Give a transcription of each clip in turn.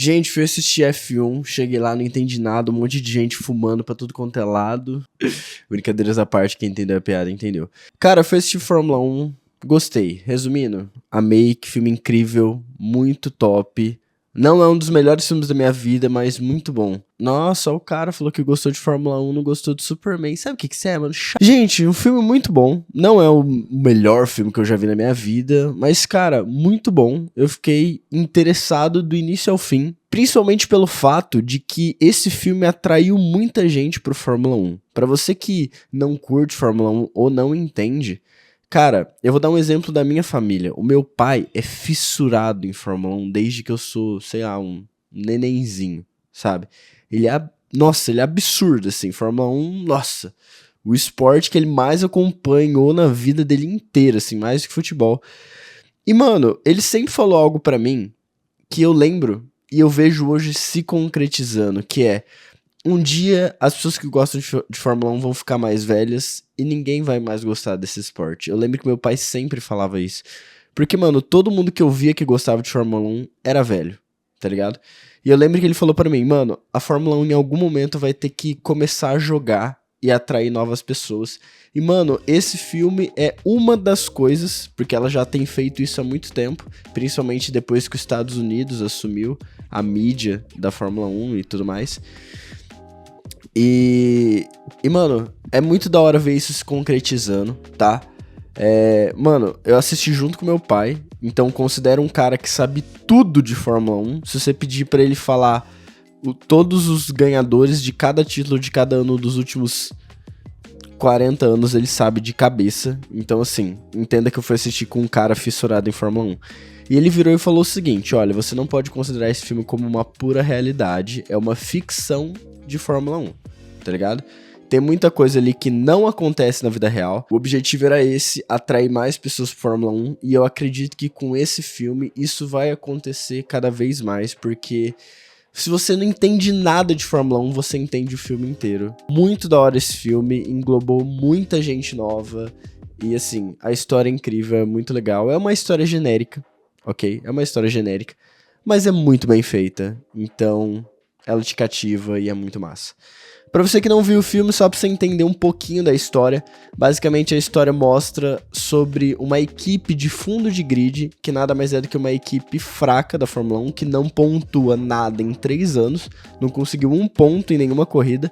Gente, fui assistir F1, cheguei lá, não entendi nada, um monte de gente fumando pra tudo quanto é lado. Brincadeiras à parte, quem entendeu a piada entendeu. Cara, fui assistir Fórmula 1, gostei. Resumindo, amei, que filme incrível, muito top. Não é um dos melhores filmes da minha vida, mas muito bom. Nossa, o cara falou que gostou de Fórmula 1, não gostou de Superman. Sabe o que que é, mano? Gente, um filme muito bom. Não é o melhor filme que eu já vi na minha vida, mas, cara, muito bom. Eu fiquei interessado do início ao fim, principalmente pelo fato de que esse filme atraiu muita gente pro Fórmula 1. Pra você que não curte Fórmula 1 ou não entende, cara, eu vou dar um exemplo da minha família. O meu pai é fissurado em Fórmula 1 desde que eu sou, sei lá, um nenenzinho, sabe? Nossa, ele é absurdo, assim. Fórmula 1, nossa, o esporte que ele mais acompanhou na vida dele inteira, assim, mais que futebol. E, mano, ele sempre falou algo pra mim que eu lembro e eu vejo hoje se concretizando, que é: um dia as pessoas que gostam de Fórmula 1 vão ficar mais velhas e ninguém vai mais gostar desse esporte. Eu lembro que meu pai sempre falava isso. Porque, mano, todo mundo que eu via que gostava de Fórmula 1 era velho, tá ligado? E eu lembro que ele falou pra mim, mano, a Fórmula 1 em algum momento vai ter que começar a jogar e atrair novas pessoas. E, mano, esse filme é uma das coisas, porque ela já tem feito isso há muito tempo, principalmente depois que os Estados Unidos assumiu a mídia da Fórmula 1 e tudo mais. E, mano, é muito da hora ver isso se concretizando, tá? Mano, eu assisti junto com meu pai, então considero um cara que sabe tudo de Fórmula 1. Se você pedir pra ele falar todos os ganhadores de cada título de cada ano dos últimos 40 anos, ele sabe de cabeça. Então, assim, entenda que eu fui assistir com um cara fissurado em Fórmula 1. E ele virou e falou o seguinte: olha, você não pode considerar esse filme como uma pura realidade, é uma ficção de Fórmula 1, tá ligado? Tem muita coisa ali que não acontece na vida real. O objetivo era esse, atrair mais pessoas pra Fórmula 1, e eu acredito que com esse filme isso vai acontecer cada vez mais, porque se você não entende nada de Fórmula 1, você entende o filme inteiro. Muito da hora esse filme, englobou muita gente nova, e assim, a história é incrível, é muito legal. É uma história genérica, ok? É uma história genérica, mas é muito bem feita, então ela te cativa e é muito massa. Pra você que não viu o filme, só pra você entender um pouquinho da história, basicamente a história mostra sobre uma equipe de fundo de grid, que nada mais é do que uma equipe fraca da Fórmula 1, que não pontua nada em 3 anos, não conseguiu um ponto em nenhuma corrida,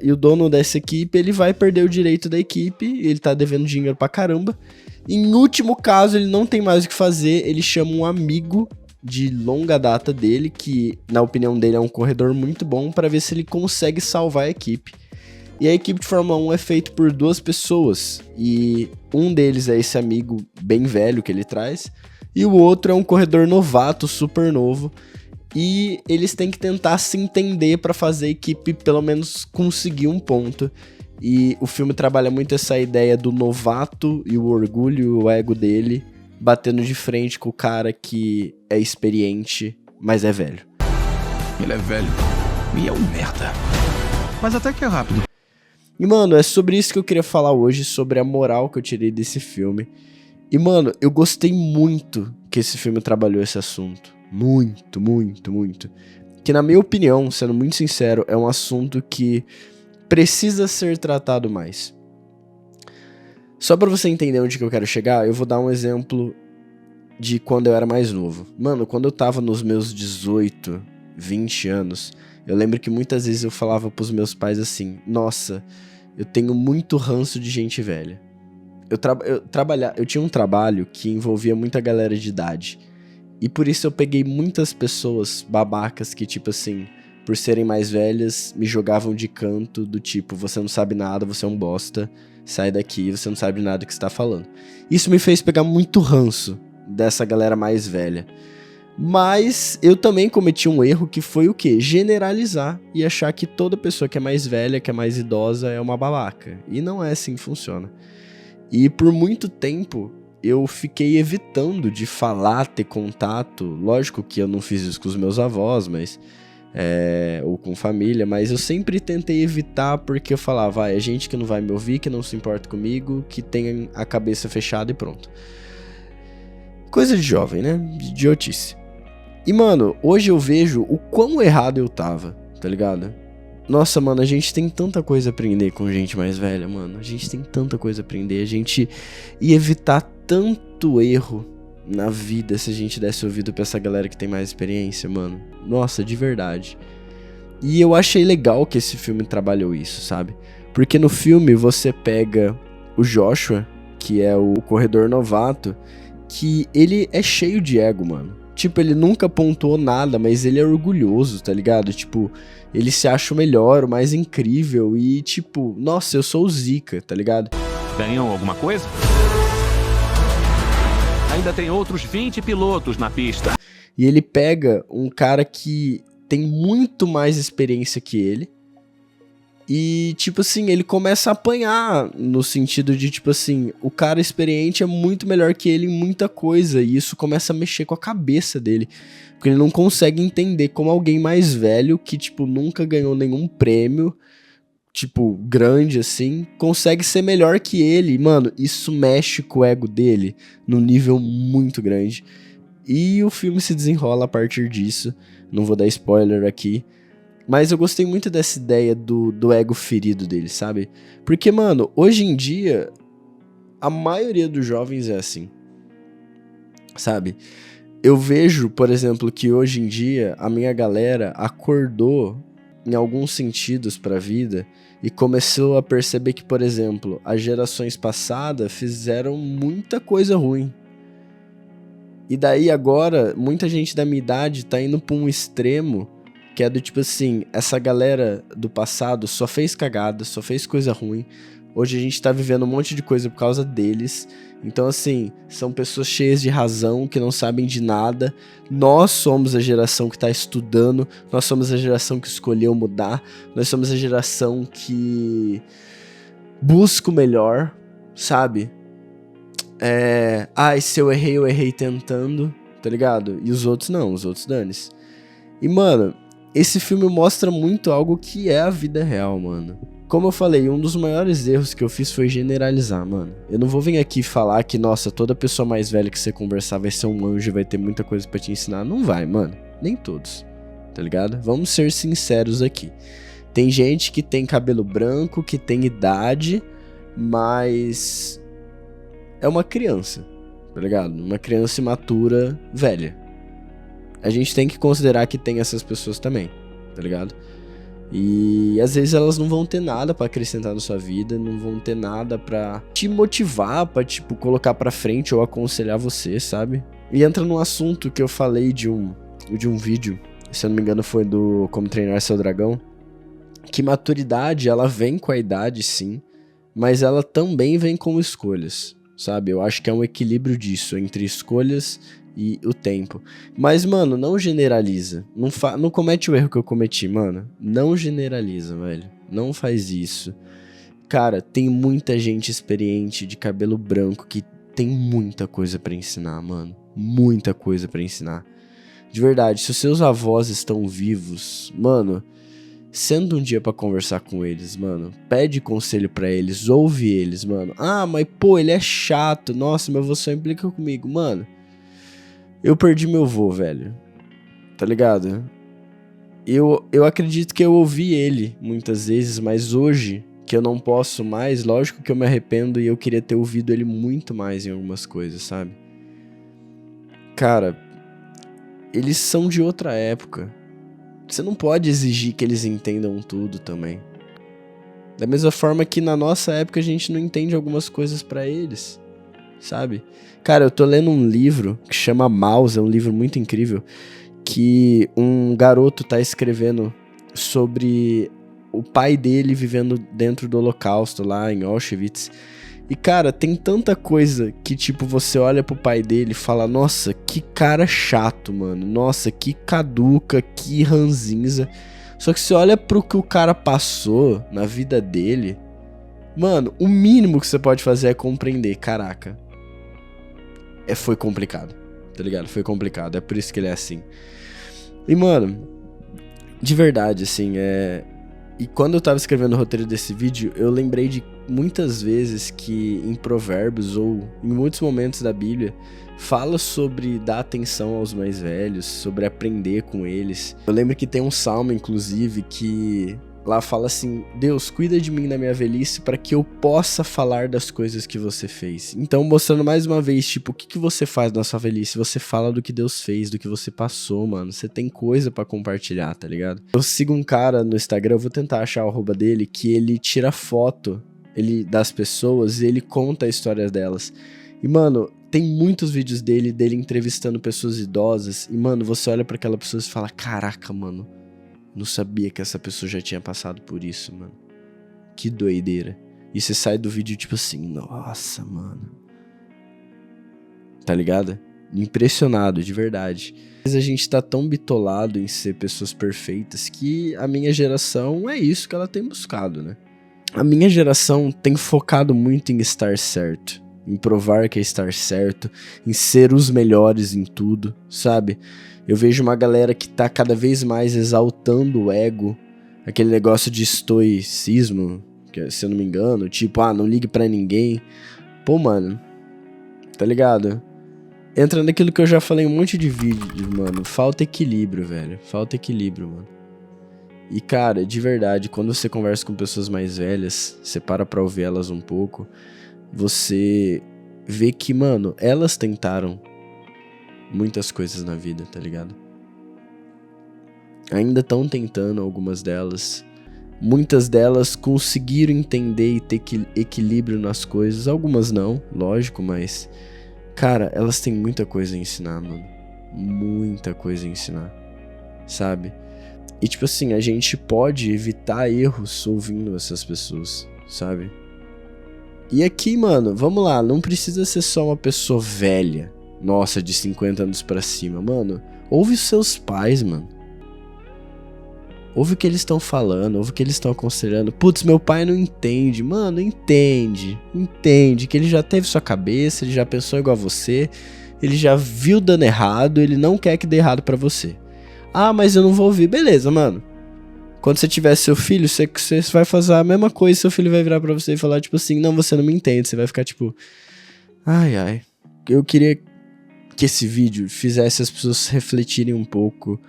e o dono dessa equipe, ele vai perder o direito da equipe, ele tá devendo dinheiro pra caramba. Em último caso, ele não tem mais o que fazer, ele chama um amigo de longa data dele, que na opinião dele é um corredor muito bom, para ver se ele consegue salvar a equipe. E a equipe de Fórmula 1 é feita por 2 pessoas, e um deles é esse amigo bem velho que ele traz, e o outro é um corredor novato, super novo, e eles têm que tentar se entender para fazer a equipe pelo menos conseguir um ponto. E o filme trabalha muito essa ideia do novato e o orgulho e o ego dele batendo de frente com o cara que é experiente, mas é velho. Ele é velho e é um merda, mas até que é rápido. E, mano, é sobre isso que eu queria falar hoje, sobre a moral que eu tirei desse filme. E, mano, eu gostei muito que esse filme trabalhou esse assunto. Muito, muito, muito. Que, na minha opinião, sendo muito sincero, é um assunto que precisa ser tratado mais. Só pra você entender onde que eu quero chegar, eu vou dar um exemplo de quando eu era mais novo. Mano, quando eu tava nos meus 18, 20 anos, eu lembro que muitas vezes eu falava pros meus pais assim: nossa, eu tenho muito ranço de gente velha. Eu tinha um trabalho que envolvia muita galera de idade. E por isso eu peguei muitas pessoas babacas que, tipo assim, por serem mais velhas, me jogavam de canto, do tipo: você não sabe nada, você é um bosta, sai daqui, você não sabe nada do que você tá falando. Isso me fez pegar muito ranço dessa galera mais velha. Mas eu também cometi um erro, que foi o quê? Generalizar e achar que toda pessoa que é mais velha, que é mais idosa, é uma babaca. E não é assim que funciona. E por muito tempo eu fiquei evitando de falar, ter contato. Lógico que eu não fiz isso com os meus avós, mas ou com família, mas eu sempre tentei evitar, porque eu falava: é gente que não vai me ouvir, que não se importa comigo, que tem a cabeça fechada e pronto. Coisa de jovem, né? De idiotice. E, mano, hoje eu vejo o quão errado eu tava, tá ligado? Nossa, mano, a gente tem tanta coisa a aprender com gente mais velha, mano. A gente tem tanta coisa a aprender. A gente ia evitar tanto erro na vida se a gente desse ouvido pra essa galera que tem mais experiência, mano. Nossa, de verdade. E eu achei legal que esse filme trabalhou isso, sabe? Porque no filme você pega o Joshua, que é o corredor novato, que ele é cheio de ego, mano. Tipo, ele nunca pontuou nada, mas ele é orgulhoso, tá ligado? Tipo, ele se acha o melhor, o mais incrível e tipo, nossa, eu sou o Zika, tá ligado? Ganham alguma coisa? Ainda tem outros 20 pilotos na pista. E ele pega um cara que tem muito mais experiência que ele. E, tipo assim, ele começa a apanhar no sentido de, tipo assim, o cara experiente é muito melhor que ele em muita coisa. E isso começa a mexer com a cabeça dele. Porque ele não consegue entender como alguém mais velho, que, tipo, nunca ganhou nenhum prêmio, tipo, grande assim, consegue ser melhor que ele. Mano, isso mexe com o ego dele num nível muito grande. E o filme se desenrola a partir disso. Não vou dar spoiler aqui. Mas eu gostei muito dessa ideia do ego ferido dele, sabe? Porque, mano, hoje em dia, a maioria dos jovens é assim, sabe? Eu vejo, por exemplo, que hoje em dia a minha galera acordou em alguns sentidos pra vida e começou a perceber que, por exemplo, as gerações passadas fizeram muita coisa ruim. E daí agora, muita gente da minha idade tá indo pra um extremo que é do tipo assim, essa galera do passado só fez cagada, só fez coisa ruim. Hoje a gente tá vivendo um monte de coisa por causa deles. Então assim, são pessoas cheias de razão, que não sabem de nada. Nós somos a geração que tá estudando, nós somos a geração que escolheu mudar, nós somos a geração que busca o melhor, sabe? Se eu errei tentando, tá ligado? E os outros não, os outros dane-se. E mano, esse filme mostra muito algo que é a vida real, mano. Como eu falei, um dos maiores erros que eu fiz foi generalizar, mano. Eu não vou vir aqui falar que, nossa, toda pessoa mais velha que você conversar vai ser um anjo e vai ter muita coisa pra te ensinar. Não vai, mano. Nem todos, tá ligado? Vamos ser sinceros aqui. Tem gente que tem cabelo branco, que tem idade, mas é uma criança, tá ligado? Uma criança imatura, velha. A gente tem que considerar que tem essas pessoas também, tá ligado? E às vezes elas não vão ter nada pra acrescentar na sua vida, não vão ter nada pra te motivar, pra, tipo, colocar pra frente ou aconselhar você, sabe? E entra num assunto que eu falei de um vídeo, se eu não me engano foi do Como Treinar Seu Dragão, que maturidade, ela vem com a idade, sim, mas ela também vem com escolhas, sabe? Eu acho que é um equilíbrio disso, entre escolhas e o tempo. Mas, mano, não generaliza. Não comete o erro que eu cometi, mano. Não generaliza, velho. Não faz isso. Cara, tem muita gente experiente de cabelo branco que tem muita coisa pra ensinar, mano. Muita coisa pra ensinar. De verdade, se os seus avós estão vivos, mano, senta um dia pra conversar com eles, mano. Pede conselho pra eles, ouve eles, mano. Ah, mas pô, ele é chato. Nossa, meu avô só implica comigo. Mano, eu perdi meu avô, velho. Tá ligado? Eu acredito que eu ouvi ele muitas vezes, mas hoje, que eu não posso mais, lógico que eu me arrependo e eu queria ter ouvido ele muito mais em algumas coisas, sabe? Cara, eles são de outra época. Você não pode exigir que eles entendam tudo também. Da mesma forma que na nossa época a gente não entende algumas coisas pra eles, sabe? Cara, eu tô lendo um livro que chama Maus, é um livro muito incrível, que um garoto tá escrevendo sobre o pai dele vivendo dentro do Holocausto lá em Auschwitz. E cara, tem tanta coisa que tipo, você olha pro pai dele e fala, nossa, que cara chato, mano. Nossa, que caduca, que ranzinza. Só que você olha pro que o cara passou na vida dele, mano, o mínimo que você pode fazer é compreender, caraca. Foi complicado, tá ligado? Foi complicado, é por isso que ele é assim. E mano, de verdade, assim, E quando eu tava escrevendo o roteiro desse vídeo, eu lembrei de muitas vezes que em Provérbios ou em muitos momentos da Bíblia fala sobre dar atenção aos mais velhos, sobre aprender com eles. Eu lembro que tem um salmo, inclusive, que lá fala assim: Deus, cuida de mim na minha velhice para que eu possa falar das coisas que você fez. Então, mostrando mais uma vez, tipo, o que você faz na sua velhice? Você fala do que Deus fez, do que você passou, mano. Você tem coisa pra compartilhar, tá ligado? Eu sigo um cara no Instagram, eu vou tentar achar o arroba dele, que ele tira foto das pessoas e ele conta a história delas. E, mano, tem muitos vídeos dele entrevistando pessoas idosas. E, mano, você olha pra aquela pessoa e fala: caraca, mano, não sabia que essa pessoa já tinha passado por isso, mano. Que doideira. E você sai do vídeo tipo assim: nossa, mano. Tá ligado? Impressionado, de verdade. Mas a gente tá tão bitolado em ser pessoas perfeitas que a minha geração é isso que ela tem buscado, né? A minha geração tem focado muito em estar certo, em provar que é estar certo, em ser os melhores em tudo, sabe? Eu vejo uma galera que tá cada vez mais exaltando o ego, aquele negócio de estoicismo, que, se eu não me engano, tipo, não ligue pra ninguém. Pô, mano, tá ligado? Entra naquilo que eu já falei em um monte de vídeo, mano, falta equilíbrio, velho, falta equilíbrio, mano. E, cara, de verdade, quando você conversa com pessoas mais velhas, você para pra ouvir elas um pouco, você vê que, mano, elas tentaram muitas coisas na vida, tá ligado? Ainda estão tentando algumas delas. Muitas delas conseguiram entender e ter equilíbrio nas coisas. Algumas não, lógico, mas... cara, elas têm muita coisa a ensinar, mano. Muita coisa a ensinar, sabe? E tipo assim, a gente pode evitar erros ouvindo essas pessoas, sabe? E aqui, mano, vamos lá, não precisa ser só uma pessoa velha, nossa, de 50 anos pra cima, mano. Ouve os seus pais, mano. Ouve o que eles estão falando, ouve o que eles estão aconselhando. Putz, meu pai não entende. Mano, entende que ele já teve sua cabeça, ele já pensou igual a você, ele já viu dando errado, ele não quer que dê errado pra você. Mas eu não vou ouvir. Beleza, mano. Quando você tiver seu filho, você vai fazer a mesma coisa, seu filho vai virar pra você e falar, tipo assim, não, você não me entende. Você vai ficar tipo, ai. Eu queria que esse vídeo fizesse as pessoas refletirem um pouco,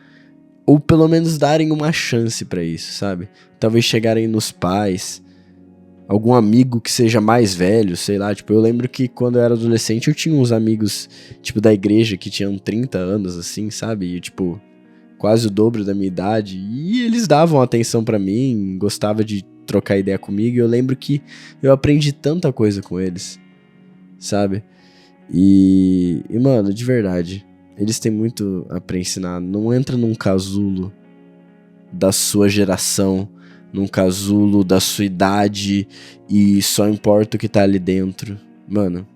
ou pelo menos darem uma chance pra isso, sabe? Talvez chegarem nos pais, algum amigo que seja mais velho, sei lá. Tipo, eu lembro que quando eu era adolescente eu tinha uns amigos, tipo, da igreja que tinham 30 anos, assim, sabe? E, tipo, quase o dobro da minha idade, e eles davam atenção pra mim, gostavam de trocar ideia comigo, e eu lembro que eu aprendi tanta coisa com eles, sabe? E mano, de verdade, eles têm muito pra ensinar. Não entra num casulo da sua geração, num casulo da sua idade, e só importa o que tá ali dentro. Mano,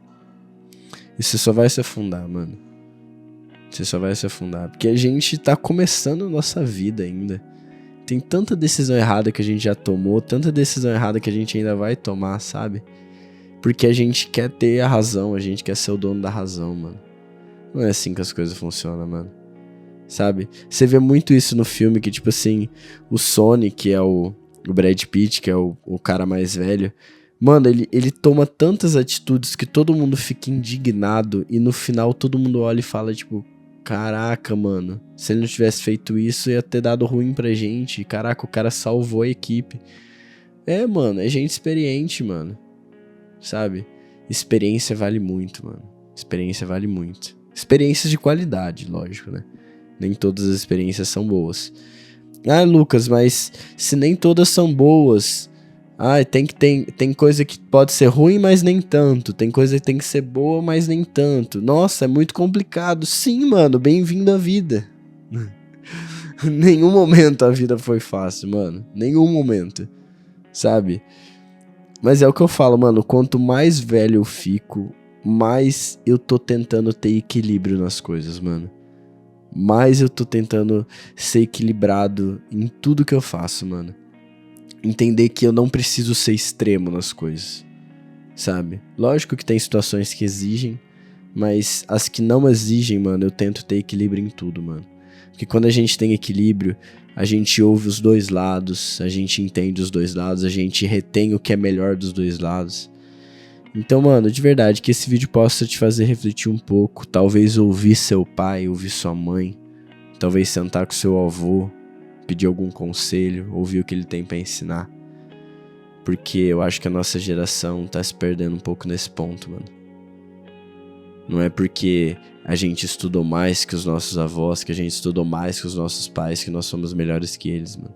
e você só vai se afundar, mano. Você só vai se afundar, porque a gente tá começando a nossa vida ainda. Tem tanta decisão errada que a gente já tomou, tanta decisão errada que a gente ainda vai tomar, sabe? Porque a gente quer ter a razão, a gente quer ser o dono da razão, mano. Não é assim que as coisas funcionam, mano. Sabe? Você vê muito isso no filme, que tipo assim, o Sonny, que é o Brad Pitt, que é o cara mais velho, mano, ele toma tantas atitudes que todo mundo fica indignado, e no final todo mundo olha e fala, tipo, caraca, mano, se ele não tivesse feito isso, ia ter dado ruim pra gente. Caraca, o cara salvou a equipe. Mano, é gente experiente, mano. Sabe? Experiência vale muito, mano. Experiência vale muito. Experiências de qualidade, lógico, né? Nem todas as experiências são boas. Lucas, mas se nem todas são boas... tem coisa que pode ser ruim, mas nem tanto. Tem coisa que tem que ser boa, mas nem tanto. Nossa, é muito complicado. Sim, mano, bem-vindo à vida. Nenhum momento a vida foi fácil, mano. Nenhum momento. Sabe? Mas é o que eu falo, mano. Quanto mais velho eu fico, mais eu tô tentando ter equilíbrio nas coisas, mano. Mais eu tô tentando ser equilibrado em tudo que eu faço, mano. Entender que eu não preciso ser extremo nas coisas, sabe? Lógico que tem situações que exigem, mas as que não exigem, mano, eu tento ter equilíbrio em tudo, mano. Porque quando a gente tem equilíbrio, a gente ouve os dois lados, a gente entende os dois lados, a gente retém o que é melhor dos dois lados. Então, mano, de verdade, que esse vídeo possa te fazer refletir um pouco, talvez ouvir seu pai, ouvir sua mãe, talvez sentar com seu avô, pedir algum conselho, ouvir o que ele tem pra ensinar. Porque eu acho que a nossa geração tá se perdendo um pouco nesse ponto, mano. Não é porque a gente estudou mais que os nossos avós, que a gente estudou mais que os nossos pais, que nós somos melhores que eles, mano.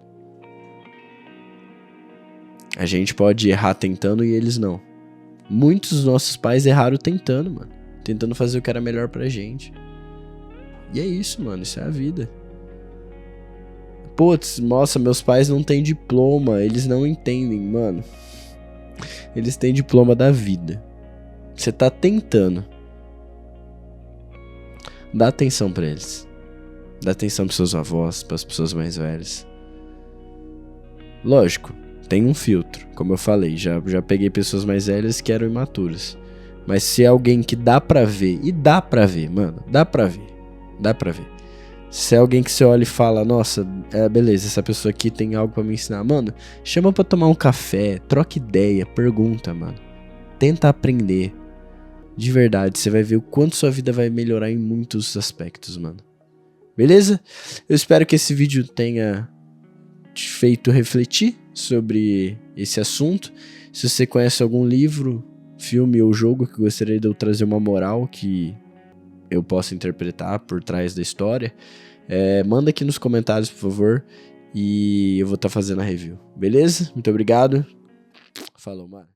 A gente pode errar tentando e eles não. Muitos dos nossos pais erraram tentando, mano. Tentando fazer o que era melhor pra gente. E é isso, mano. Isso é a vida. Putz, nossa, meus pais não têm diploma. Eles não entendem, mano. Eles têm diploma da vida. Você tá tentando. Dá atenção pra eles. Dá atenção pros seus avós, pras pessoas mais velhas. Lógico, tem um filtro. Como eu falei, já peguei pessoas mais velhas que eram imaturas. Mas se é alguém que dá pra ver, e dá pra ver, mano, dá pra ver. Dá pra ver. Se é alguém que você olha e fala, nossa, beleza, essa pessoa aqui tem algo pra me ensinar. Mano, chama pra tomar um café, troca ideia, pergunta, mano. Tenta aprender. De verdade, você vai ver o quanto sua vida vai melhorar em muitos aspectos, mano. Beleza? Eu espero que esse vídeo tenha te feito refletir sobre esse assunto. Se você conhece algum livro, filme ou jogo que gostaria de eu trazer uma moral que eu possa interpretar por trás da história, manda aqui nos comentários, por favor, e eu vou estar fazendo a review. Beleza? Muito obrigado. Falou, mano.